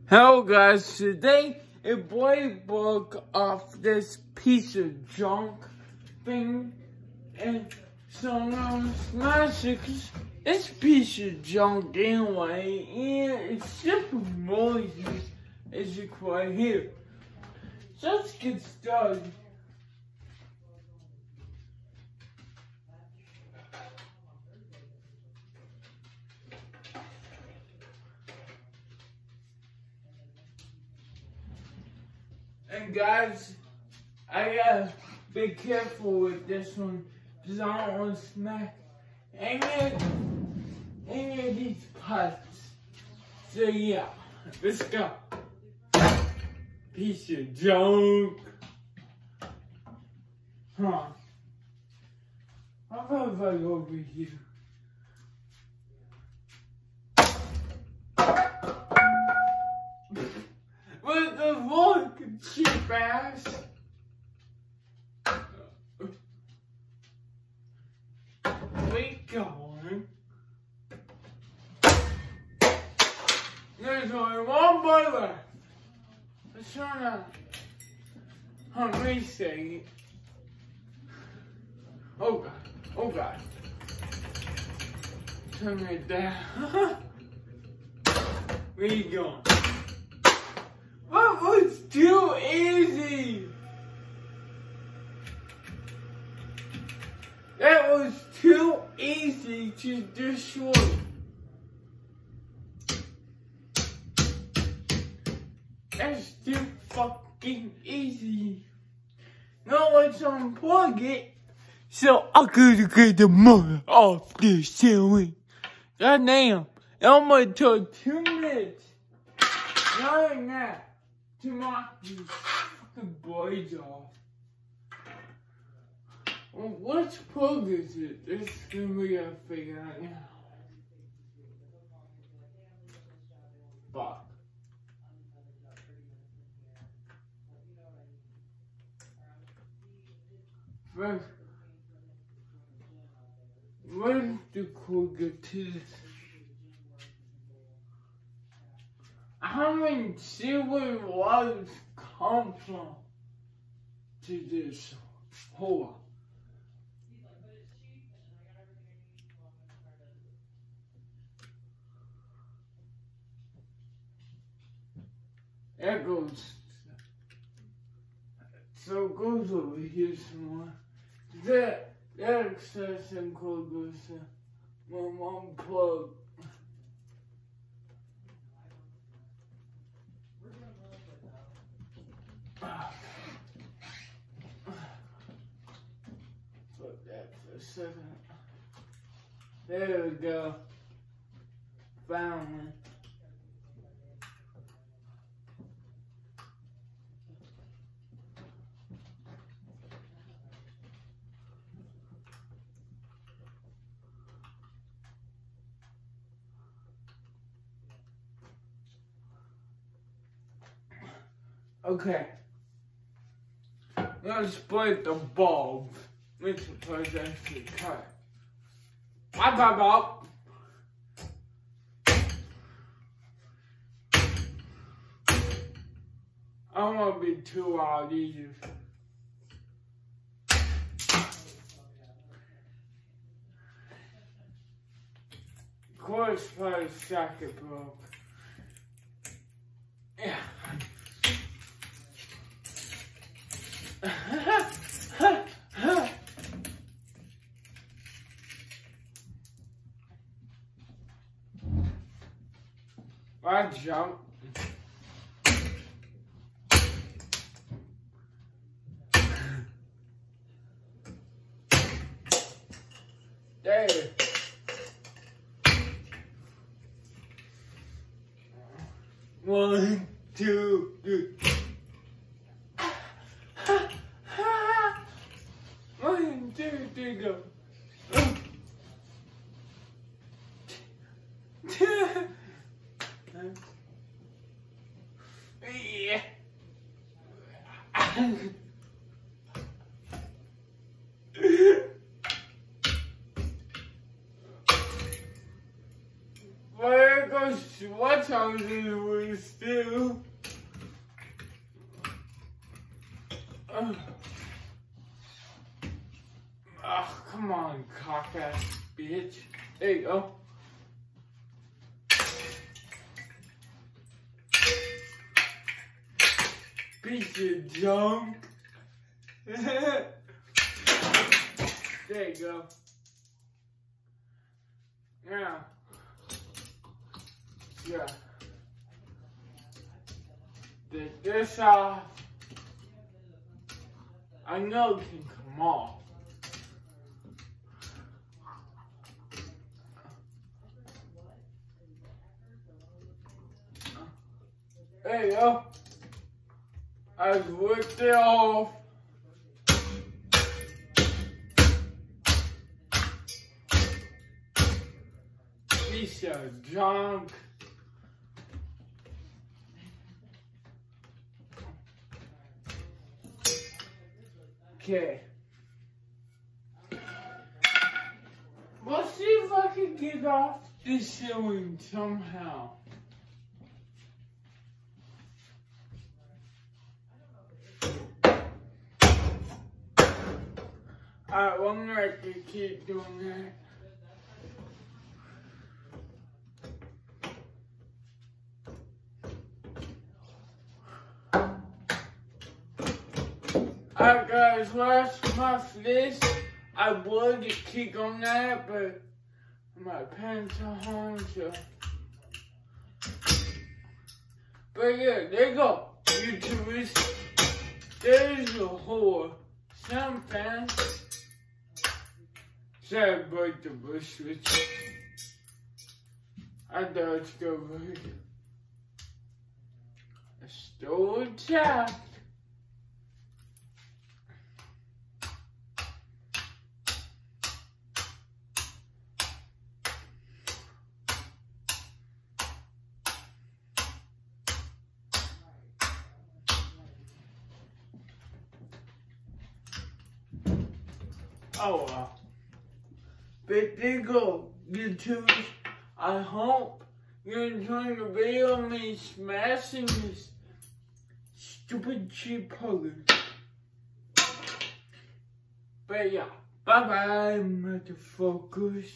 Hello guys, today a boy broke off this piece of junk thing and so now smash it 'cause this piece of junk anyway and it's simple noises as you can right here. So let's get started. And guys, I gotta be careful with this one because I don't want to smack any of these pipes. So yeah, let's go. Piece of junk. Huh. How about if I go over here? What the fuck, cheap ass? Wait, going. There's only one boy left. Let's turn on. Let me see. Oh god. Oh god. Turn it down. Where you going? That was too easy. That was too easy to destroy. That's too fucking easy. Now let's unplug it so I could get the mother off this ceiling. God damn. It almost took 2 minutes. Not that. To knock these fucking blades off. Well, which plug is it? This is gonna be a figure out now. Fuck. First, where's the cord go to this? How many silver wires come from to this hole? There goes. So it goes over here somewhere. That extension cord goes to my mom plug. Put that for a second. There we go. Found it. Okay. Let's split the bulb. Let's suppose that's the cut. Bop. I don't want to be too loud either. Of course, for a socket broke. Yeah. I jump. There. One, two, three. One, two, three, go. Yeah. Where goes what time do we still? punk ass bitch. There you go. Piece of junk. There you go. Now, yeah. Take this off. I know it can come off. There you go. I've ripped it off. Piece of junk. Okay. Let's see if I can get off this ceiling somehow. Alright, well, I'm gonna have to keep doing that. Alright guys, last month for this, I would kick on that, but my pants are on, so. But yeah, there you go, YouTubers. There's a whore. Some fans. Sorry about the bush switch. I discovered a stolen child. Oh well. But there you go, YouTube. I hope you're enjoying the video of me smashing this stupid cheap hugger. But yeah, bye bye, motherfuckers.